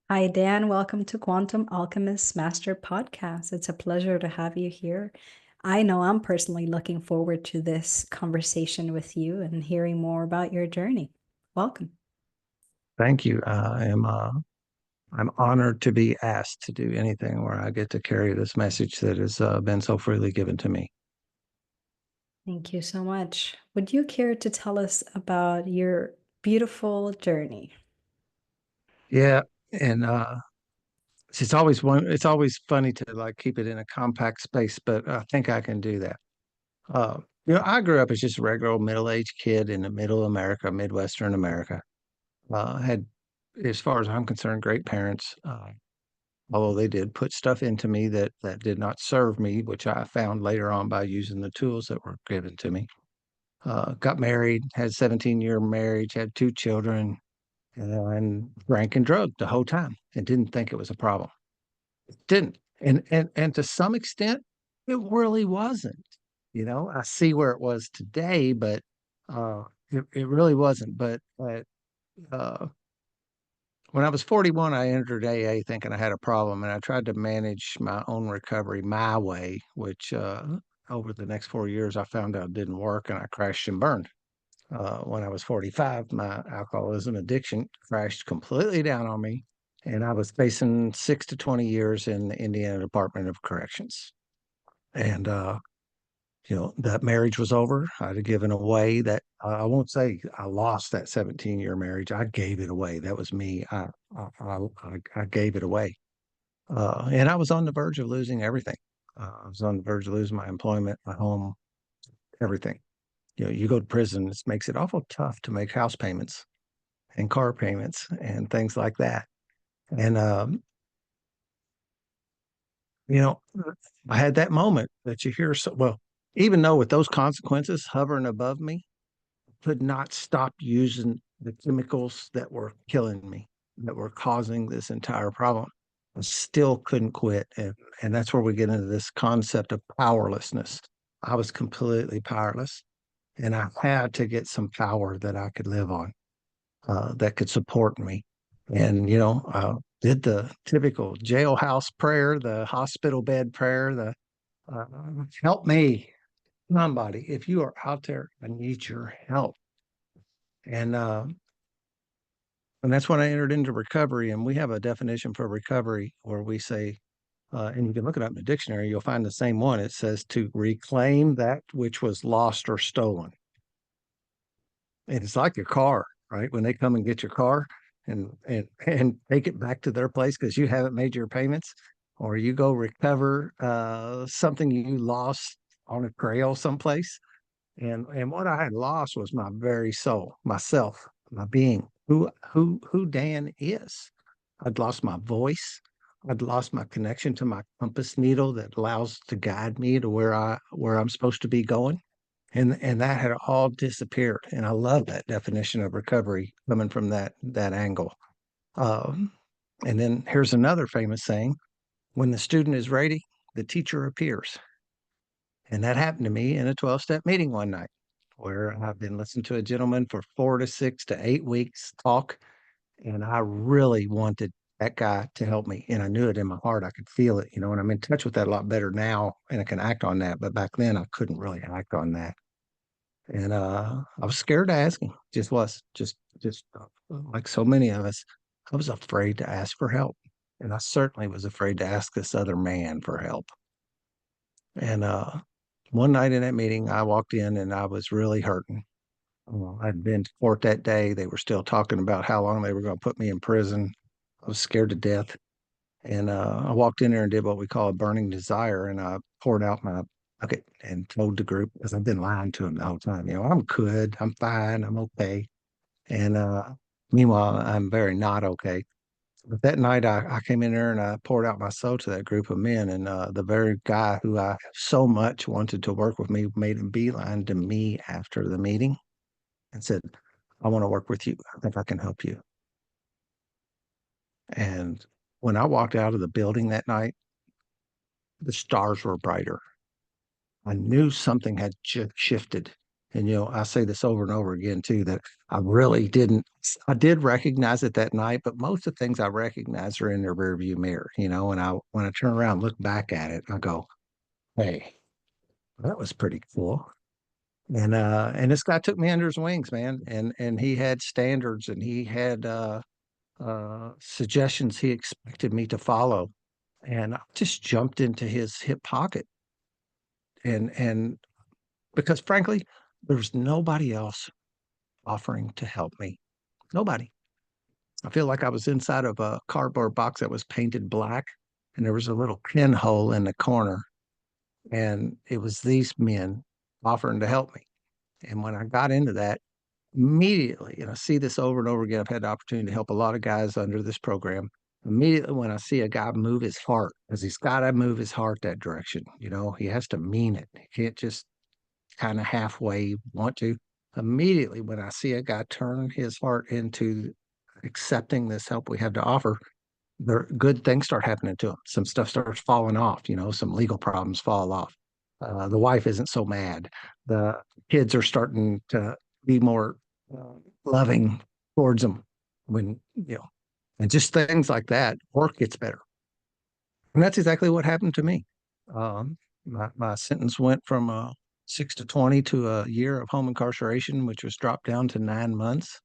Hi, Dan. Welcome to Quantum Alchemist Master Podcast. It's a pleasure to have you here. I know I'm personally looking forward to this conversation with you and hearing more about your journey. Welcome. Thank you. I'm honored to be asked to do anything where I get to carry this message that has been so freely given to me. Thank you so much. Would you care to tell us about your beautiful journey? Yeah, and it's always one. It's always funny to like keep it in a compact space, but I think I can do that. Uh, I grew up as just a regular old middle-aged kid in the middle of America, Midwestern America. Had, as far as I'm concerned, great parents. Although they did put stuff into me that did not serve me, which I found later on by using the tools that were given to me. Got married, had 17-year marriage, had two children, and drank and drugged the whole time and didn't think it was a problem. Didn't. And to some extent, it really wasn't. I see where it was today, but it really wasn't. But uh, when I was 41, I entered AA thinking I had a problem, and I tried to manage my own recovery my way, which over the next 4 years, I found out didn't work, and I crashed and burned. When I was 45, my alcoholism addiction crashed completely down on me, and I was facing 6 to 20 years in the Indiana Department of Corrections. And that marriage was over. I'd have given away that. I won't say I lost that 17-year marriage. I gave it away. That was me. I gave it away, and I was on the verge of losing everything. I was on the verge of losing my employment, my home, everything. You go to prison, it makes it awful tough to make house payments and car payments and things like that. And you know, I had that moment that you hear so well, even though with those consequences hovering above me, could not stop using the chemicals that were killing me, that were causing this entire problem. I still couldn't quit. And that's where we get into this concept of powerlessness. I was completely powerless, and I had to get some power that I could live on, that could support me. And, did the typical jailhouse prayer, the hospital bed prayer, the uh, help me, somebody, if you are out there, I need your help. And and that's when I entered into recovery. And we have a definition for recovery where we say, and you can look it up in the dictionary, you'll find the same one. It says to reclaim that which was lost or stolen. And it's like your car, right? When they come and get your car and take it back to their place because you haven't made your payments, or you go recover something you lost on a trail someplace. And what I had lost was my very soul, myself, my being, who Dan is. I'd lost my voice. I'd lost my connection to my compass needle that allows to guide me to where I'm supposed to be going. And that had all disappeared. And I love that definition of recovery coming from that angle. Um, and then here's another famous saying: when the student is ready, the teacher appears. And that happened to me in a 12-step meeting one night, where I've been listening to a gentleman for 4 to 6 to 8 weeks talk, and I really wanted that guy to help me. And I knew it in my heart. I could feel it, and I'm in touch with that a lot better now, and I can act on that. But back then I couldn't really act on that. And I was scared to ask him. Just was just like so many of us, I was afraid to ask for help. And I certainly was afraid to ask this other man for help. And one night in that meeting, I walked in and I was really hurting. I'd been to court that day. They were still talking about how long they were going to put me in prison. I was scared to death. And I walked in there and did what we call a burning desire. And I poured out my bucket and told the group, because I've been lying to them the whole time, I'm good, I'm fine, I'm okay. And meanwhile, I'm very not okay. But that night, I came in there and I poured out my soul to that group of men. And the very guy who I so much wanted to work with me made a beeline to me after the meeting and said, I want to work with you. I think I can help you. And when I walked out of the building that night, the stars were brighter. I knew something had shifted And, I say this over and over again too, that I really didn't, I did recognize it that night, but most of the things I recognize are in their rearview mirror, and when I turn around, and look back at it, I go, hey, that was pretty cool. And this guy took me under his wings, man. And he had standards, and he had suggestions he expected me to follow. And I just jumped into his hip pocket. And because frankly, there was nobody else offering to help me. Nobody. I feel like I was inside of a cardboard box that was painted black, and there was a little pinhole in the corner. And it was these men offering to help me. And when I got into that, immediately, and I see this over and over again, I've had the opportunity to help a lot of guys under this program. Immediately, when I see a guy move his heart, because he's got to move his heart that direction, he has to mean it. He can't just kind of halfway want to. Immediately, when I see a guy turn his heart into accepting this help we have to offer, good things start happening to him. Some stuff starts falling off, some legal problems fall off. The wife isn't so mad. The kids are starting to be more loving towards them when, and just things like that. Work gets better. And that's exactly what happened to me. My sentence went from 6 to 20 to a year of home incarceration, which was dropped down to 9 months.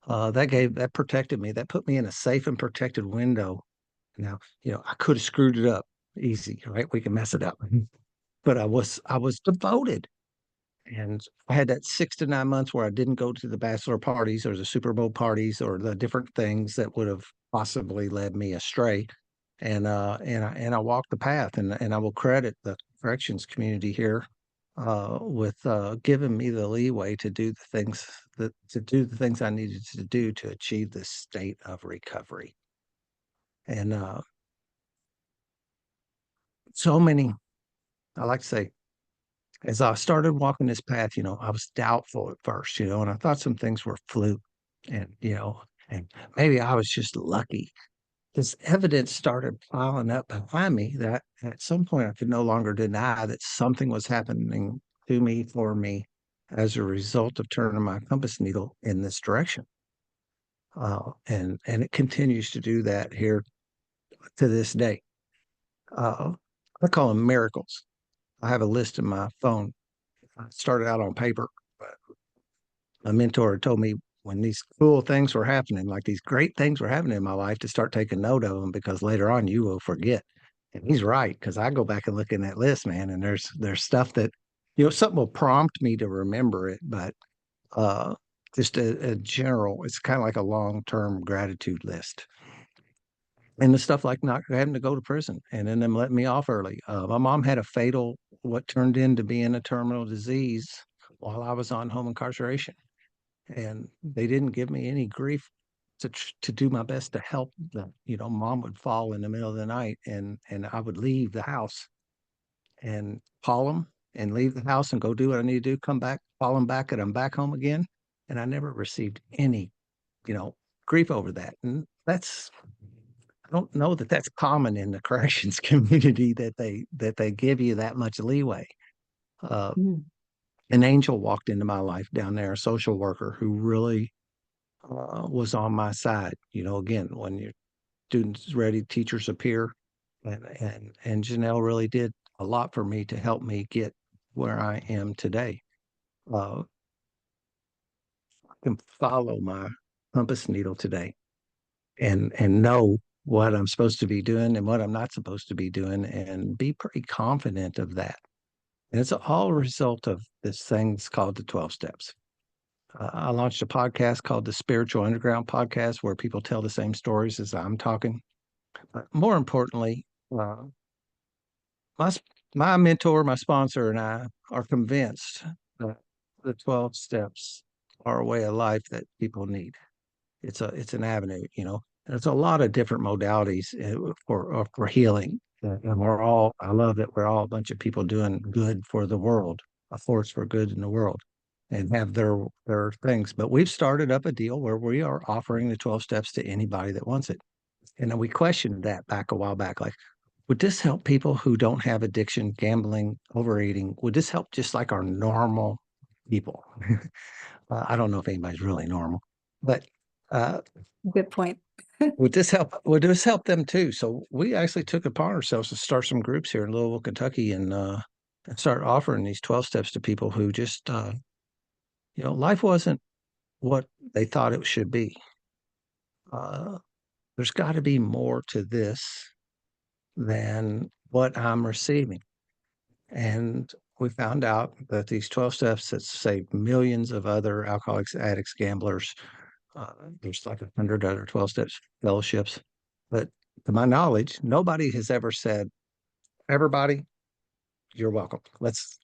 That protected me. That put me in a safe and protected window. Now, I could have screwed it up easy, right? We can mess it up. But I was devoted. And I had that 6 to 9 months where I didn't go to the bachelor parties or the Super Bowl parties or the different things that would have possibly led me astray. And I walked the path, and I will credit the corrections community here with giving me the leeway to do the things I needed to do to achieve this state of recovery. And so many, I like to say, as I started walking this path, I was doubtful at first, and I thought some things were fluke, and maybe I was just lucky. This evidence started piling up behind me that at some point I could no longer deny that something was happening to me, for me, as a result of turning my compass needle in this direction. And it continues to do that here to this day. Uh, I call them miracles. I have a list in my phone. I started out on paper, but a mentor told me when these cool things were happening, like these great things were happening in my life, to start taking note of them, because later on you will forget. And he's right, because I go back and look in that list, man, and there's stuff that, something will prompt me to remember it, but uh, just a general, it's kind of like a long-term gratitude list. And the stuff like not having to go to prison and then them letting me off early. My mom had a fatal, what turned into being a terminal disease while I was on home incarceration, and they didn't give me any grief to do my best to help them. Mom would fall in the middle of the night, and I would leave the house and call them and leave the house and go do what I need to do, come back, call them back, and I'm back home again. And I never received any, you know, grief over that. And I don't know that that's common in the corrections community, that they give you that much leeway. Uh, Mm. an angel walked into my life down there, a social worker who really was on my side. Again, when your students ready, teachers appear, and Janelle really did a lot for me to help me get where I am today. I can follow my compass needle today and know what I'm supposed to be doing and what I'm not supposed to be doing, and be pretty confident of that. And it's all a result of this thing's called the 12 steps. I launched a podcast called the Spiritual Underground Podcast, where people tell the same stories as I'm talking. But more importantly, my my mentor, my sponsor, and I are convinced that the 12 steps are a way of life that people need. It's an avenue, There's a lot of different modalities for healing, and I love that we're all a bunch of people doing good for the world, a force for good in the world, and have their things. But we've started up a deal where we are offering the 12 steps to anybody that wants it. And then we questioned that back a while back, like, would this help people who don't have addiction, gambling, overeating? Would this help just like our normal people. I don't know if anybody's really normal, but uh, Good point. would this help them too? So we actually took it upon ourselves to start some groups here in Louisville, Kentucky, and start offering these 12 steps to people who just life wasn't what they thought it should be. Uh, there's got to be more to this than what I'm receiving. And we found out that these 12 steps that saved millions of other alcoholics, addicts, gamblers, uh, there's like 100 other 12 steps fellowships. But to my knowledge, nobody has ever said, everybody, you're welcome. Let's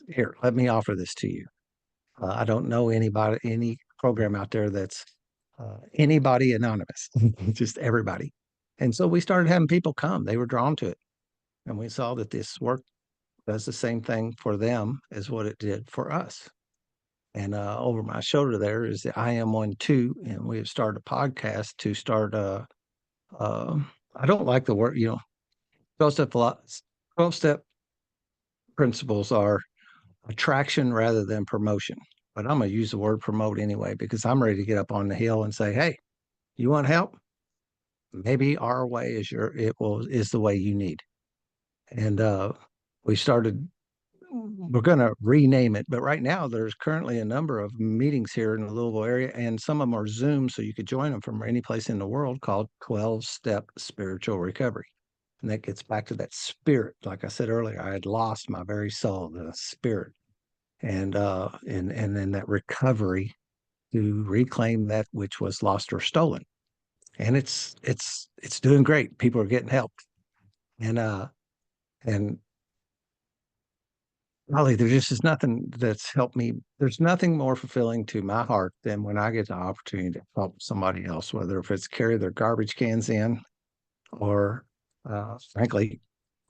here, let me offer this to you. I don't know any program out there that's anybody anonymous, just everybody. And so we started having people come. They were drawn to it. And we saw that this work does the same thing for them as what it did for us. And over my shoulder there is the I am one too. And we have started a podcast to start uh, I don't like the word, 12 step principles are attraction rather than promotion. But I'm going to use the word promote anyway because I'm ready to get up on the hill and say, hey, you want help? Maybe our way is the way you need. And we started we're going to rename it, but right now there's currently a number of meetings here in the Louisville area, and some of them are Zoom, so you could join them from any place in the world, called 12-Step Spiritual Recovery. And that gets back to that spirit. Like I said earlier, I had lost my very soul, the spirit, and then that recovery to reclaim that which was lost or stolen. And it's doing great. People are getting help, and and Holly, there just is nothing that's helped me. There's nothing more fulfilling to my heart than when I get the opportunity to help somebody else, whether if it's carry their garbage cans in or, frankly,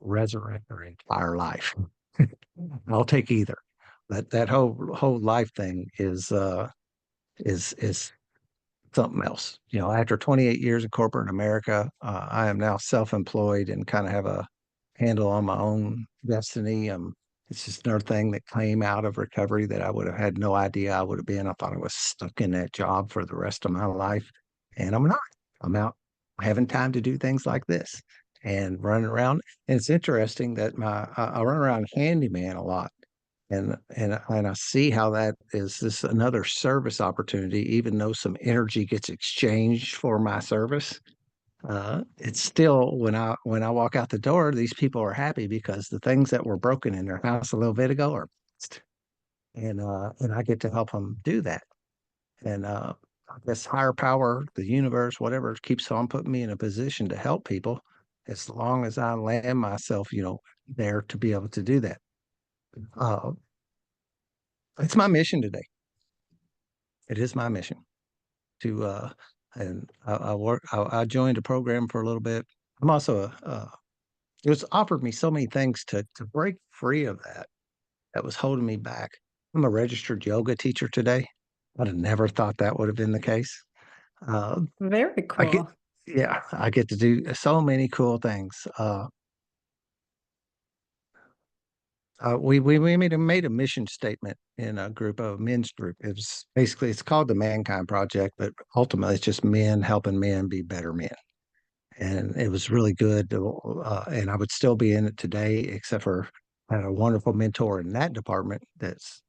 resurrect their entire life. I'll take either. That whole life thing is something else. After 28 years in corporate America, I am now self-employed and kind of have a handle on my own destiny. It's just another thing that came out of recovery that I would have had no idea I would have been. I thought I was stuck in that job for the rest of my life, and I'm not. I'm out having time to do things like this and running around. And it's interesting that I run around handyman a lot, and I see how that is this another service opportunity, even though some energy gets exchanged for my service. It's still when I walk out the door, these people are happy because the things that were broken in their house a little bit ago are fixed, and I get to help them do that. And I guess higher power, the universe, whatever, keeps on putting me in a position to help people, as long as I land myself, there to be able to do that. Uh, it's my mission today. It is my mission to and I joined a program for a little bit. I'm also it was offered me so many things to break free of that was holding me back. I'm a registered yoga teacher today. I'd have never thought that would have been the case. Very I get cool. Yeah, I get to do so many cool things. We made a mission statement in a group of men's group. It's called the Mankind Project, but ultimately it's just men helping men be better men. And it was really good. And I would still be in it today, except for I had a wonderful mentor in that department that's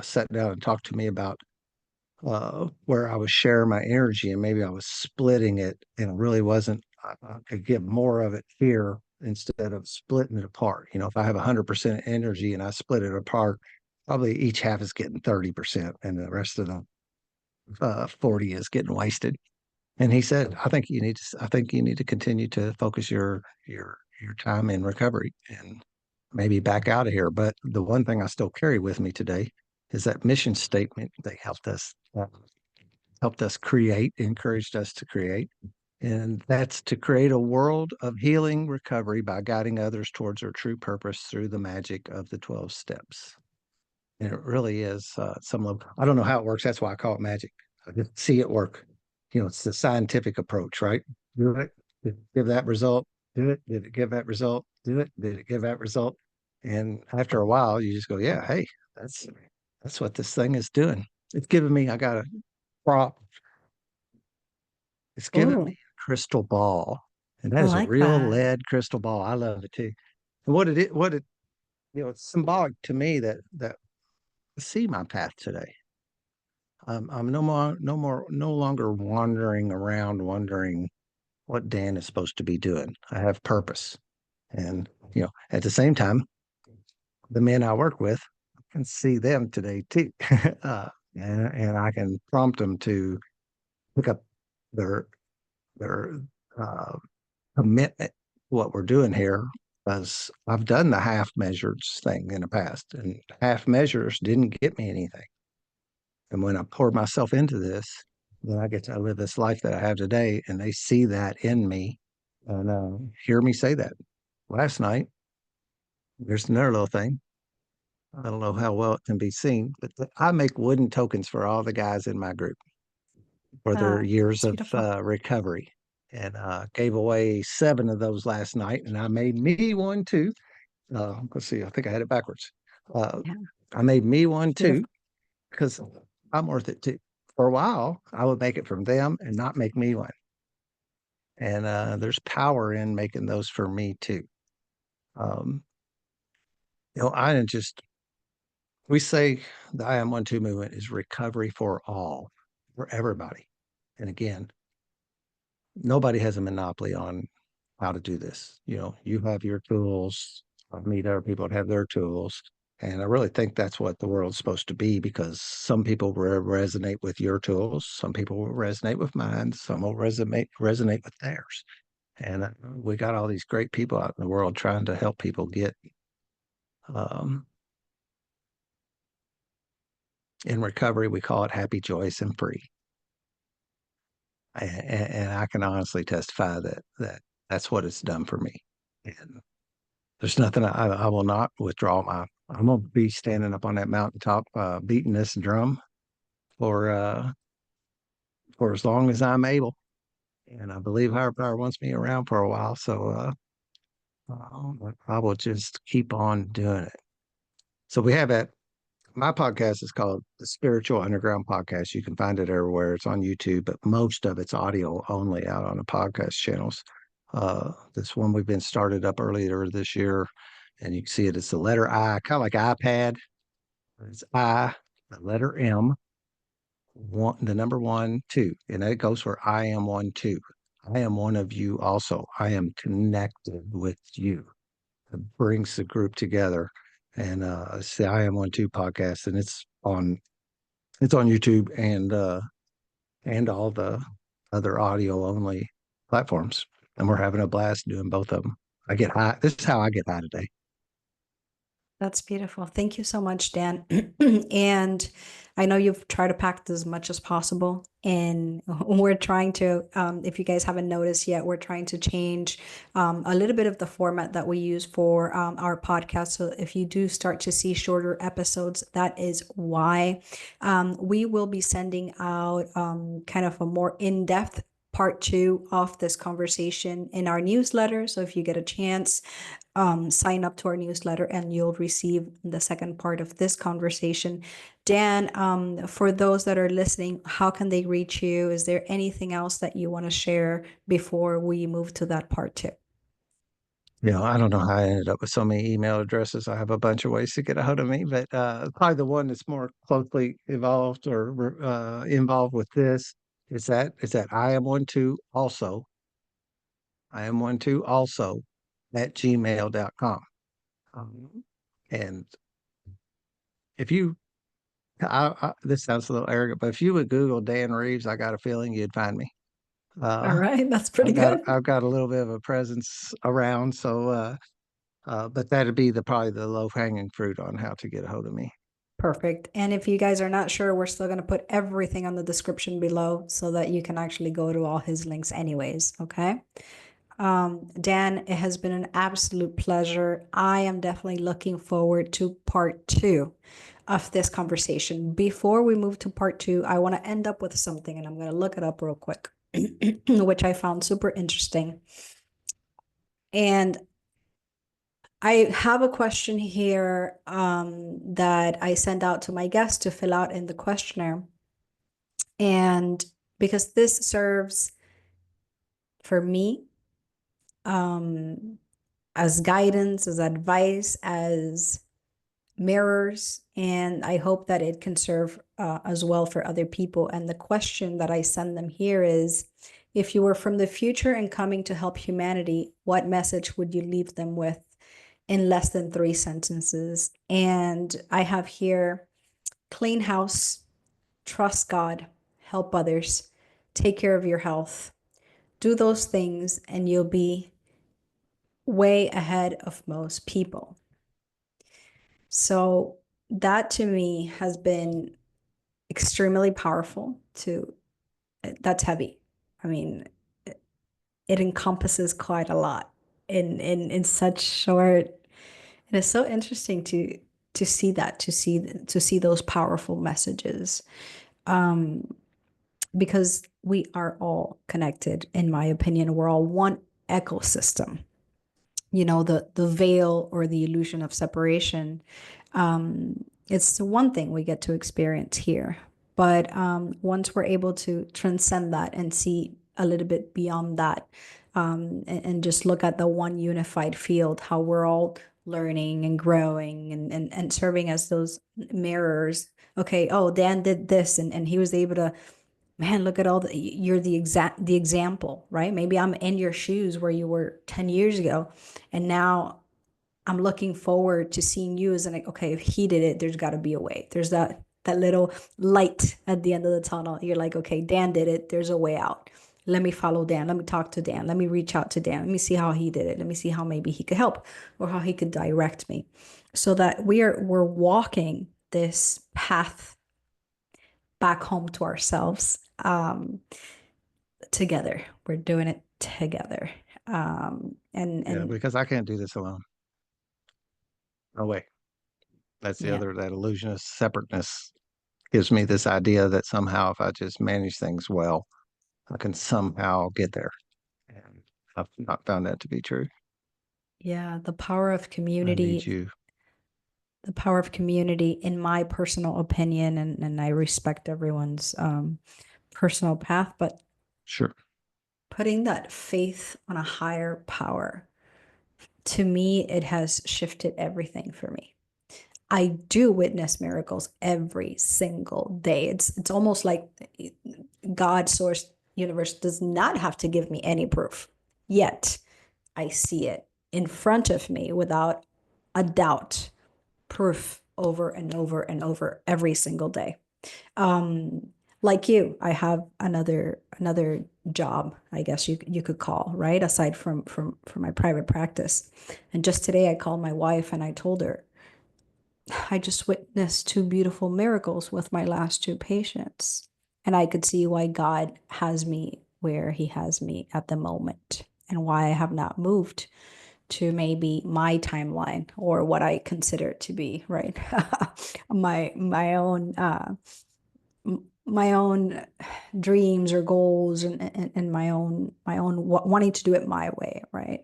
sat down and talked to me about where I was sharing my energy and maybe I was splitting it and it really wasn't. I could get more of it here instead of splitting it apart. If I have 100% energy and I split it apart, probably each half is getting 30% and the rest of the 40 is getting wasted. And he said, I think you need to continue to focus your time in recovery and maybe back out of here. But the one thing I still carry with me today is that mission statement they helped us create, encouraged us to create. And that's to create a world of healing recovery by guiding others towards their true purpose through the magic of the 12 steps. And it really is some level. I don't know how it works. That's why I call it magic. I just see it work. It's the scientific approach, right? Do it, did it give that result? Do it. Did it give that result? Do it. Did it give that result? And after a while, you just go, yeah, hey, that's That's what this thing is doing. It's giving me, I got a prop. It's giving me Oh, a crystal ball. And that I is a like real that. lead crystal ball. I love it too. And it's symbolic to me that I see my path today. I'm no longer wandering around wondering what Dan is supposed to be doing. I have purpose. And, at the same time, the men I work with, I can see them today too. And I can prompt them to pick up their their uh, commitment to what we're doing here, because I've done the half measures thing in the past, and half measures didn't get me anything. And when I pour myself into this, then I get to live this life that I have today, and they see that in me and hear me say that. Last night, there's another little thing. I don't know how well it can be seen, but I make wooden tokens for all the guys in my group for their years It's of beautiful. recovery, and gave away 7 of those last night. And I made me one too. Let's see, I think I had it backwards. Uh, Yeah, I made me one too beautiful. because I'm worth it too. For a while, I would make it from them and not make me one. And there's power in making those for me too. Um, I didn't just we say the I am 1 2 movement is recovery for all, for everybody. And again, nobody has a monopoly on how to do this. You have your tools. I meet other people that have their tools. And I really think that's what the world's supposed to be, because some people resonate with your tools, some people will resonate with mine, some will resonate with theirs. And we got all these great people out in the world trying to help people get um, in recovery. We call it happy, joyous, and free. And I can honestly testify that that's what it's done for me. And there's nothing I will not withdraw my. I'm gonna be standing up on that mountaintop, beating this drum for for as long as I'm able. And I believe higher power wants me around for a while, so I will just keep on doing it. So we have that. My podcast is called the Spiritual Underground Podcast. You can find it everywhere. It's on YouTube, but most of it's audio only out on the podcast channels. This one we've been started up earlier this year, and you can see it. It's the letter I, kind of like iPad. It's I, the letter M, one, the number 1, 2, and that goes for I am 1 2. I am one of you also. I am connected with you. It brings the group together. And it's the I am 1 2 podcast, and it's on YouTube and all the other audio only platforms. And we're having a blast doing both of them. I get high. This is how I get high today. That's beautiful. Thank you so much, Dan. And I know you've tried to pack as much as possible. And we're trying to, if you guys haven't noticed yet, we're trying to change a little bit of the format that we use for our podcast. So if you do start to see shorter episodes, that is why. We will be sending out kind of a more in-depth part 2 of this conversation in our newsletter. So if you get a chance, sign up to our newsletter and you'll receive the second part of this conversation. Dan, for those that are listening, how can they reach you? Is there anything else that you want to share before we move to that part 2? I don't know how I ended up with so many email addresses. I have a bunch of ways to get a hold of me, but probably the one that's more closely involved or involved with this is that I am 1 2 also. I am 1 2 also at gmail.com. And if you this sounds a little arrogant, but if you would Google Dan Reeves, I got a feeling you'd find me. All Uh, right, that's pretty good. I've got a little bit of a presence around, so but that'd be probably the low hanging fruit on how to get a hold of me. Perfect. And if you guys are not sure, we're still going to put everything on the description below so that you can actually go to all his links anyways. Okay. Dan, it has been an absolute pleasure. I am definitely looking forward to part 2 of this conversation. Before we move to part 2, I want to end up with something, and I'm going to look it up real quick, which I found super interesting. And I have a question here that I send out to my guests to fill out in the questionnaire. And because this serves for me um, as guidance, as advice, as mirrors, and I hope that it can serve as well for other people. And the question that I send them here is, if you were from the future and coming to help humanity, what message would you leave them with in less than 3 sentences? And I have here: clean house, trust God, help others, take care of your health. Do those things and you'll be way ahead of most people. So that to me has been extremely powerful to that's heavy. I mean, it encompasses quite a lot in such short. And it's so interesting to see that, to see those powerful messages. Um, because we are all connected, in my opinion. We're all one ecosystem. The veil or the illusion of separation, it's the one thing we get to experience here. But once we're able to transcend that and see a little bit beyond that, and just look at the one unified field, how we're all learning and growing and serving as those mirrors. Okay, oh, Dan did this, and he was able to, man, look at all you're the example, right? Maybe I'm in your shoes where you were 10 years ago, and now I'm looking forward to seeing you as an, okay, if he did it, there's got to be a way. There's that little light at the end of the tunnel. You're like, okay, Dan did it. There's a way out. Let me follow Dan. Let me talk to Dan. Let me reach out to Dan. Let me see how he did it. Let me see how maybe he could help or how he could direct me. So that we're walking this path back home to ourselves, together. We're doing it together. Yeah, And because I can't do this alone. No way. That's the yeah, other, that illusion of separateness gives me this idea that somehow if I just manage things well, I can somehow get there. And I've not found that to be true. yeah, I need you. the power of community, in my personal opinion, and I respect everyone's personal path, but Sure. putting that faith on a higher power, to me, it has shifted everything for me. I do witness miracles every single day. It's almost like God, source, universe does not have to give me any proof. Yet I see it in front of me without a doubt, proof over and over and over every single day. Um, like you, I have another job, I guess you could call, right? Aside from my private practice. And just today I called my wife and I told her, I just witnessed two beautiful miracles with my last two patients. And I could see why God has me where he has me at the moment and why I have not moved to maybe my timeline or what I consider to be, right? My own my own dreams or goals, and my own wanting to do it my way, right?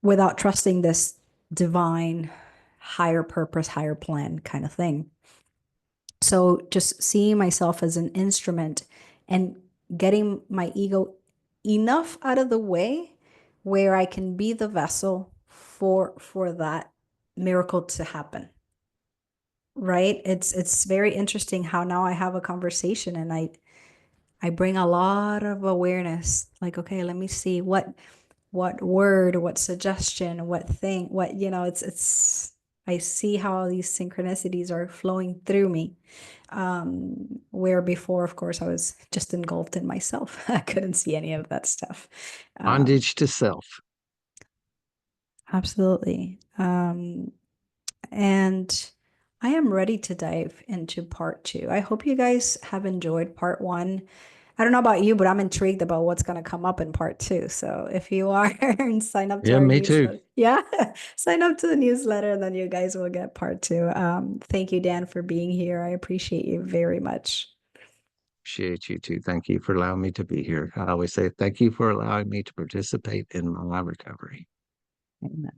Without trusting this divine higher purpose, higher plan kind of thing. So just seeing myself as an instrument and getting my ego enough out of the way where I can be the vessel for that miracle to happen. Right? It's very interesting how now I have a conversation and I bring a lot of awareness. Like, okay, let me see what word, what suggestion, what thing, what, it's I see how all these synchronicities are flowing through me. Where before, of course, I was just engulfed in myself. I couldn't see any of that stuff. Um, Bondage to self. Absolutely. And I am ready to dive into part two. I hope you guys have enjoyed part one. I don't know about you, but I'm intrigued about what's going to come up in part two. So if you are, sign up to Yeah, our me too. newsletter. Yeah, sign up to the newsletter, and then you guys will get part two. Thank you, Dan, for being here. I appreciate you very much. Appreciate you too. Thank you for allowing me to be here. I always say thank you for allowing me to participate in my recovery. Amen.